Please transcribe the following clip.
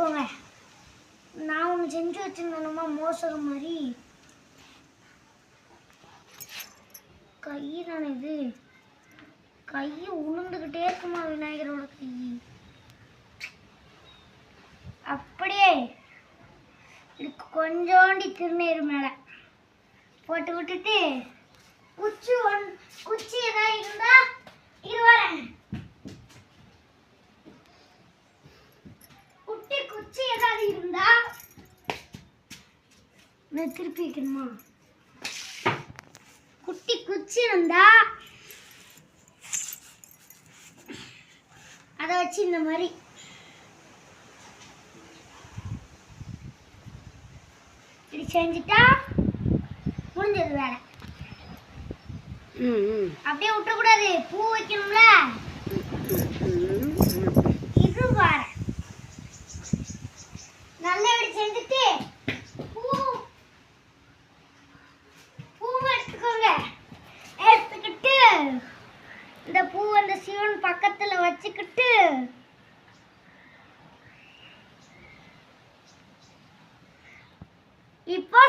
பார்த்துக்கோங்க. நான் ஒன்று செஞ்சு வச்சுருந்தேனுமா மோசகம் மாதிரி. கை தானே இது. கை உளுந்துக்கிட்டே இருக்குமா விநாயகரோட கை. அப்படியே இதுக்கு கொஞ்சோண்டி திருநீர் மேலே போட்டு விட்டுட்டு குச்சி ஏதாவது இருந்தா இது வரேன். குட்டி குச்சி ஏதாவது இருந்தா நான் திருப்பி வைக்கணுமா? குட்டி குச்சி இருந்தா அதை வச்சு இந்த மாதிரி இப்படி செஞ்சுட்டா முடிஞ்சது வேலை. அப்படியே விட்டக்கூடாது, பூ வைக்கணும்ல. இது வர நல்லா இப்படி செஞ்சுட்டு பூவை எடுத்துக்கோங்க. எடுத்துக்கிட்டு இந்த பூ அந்த சிவன் பக்கத்துல வச்சுக்கிட்டு இப்போ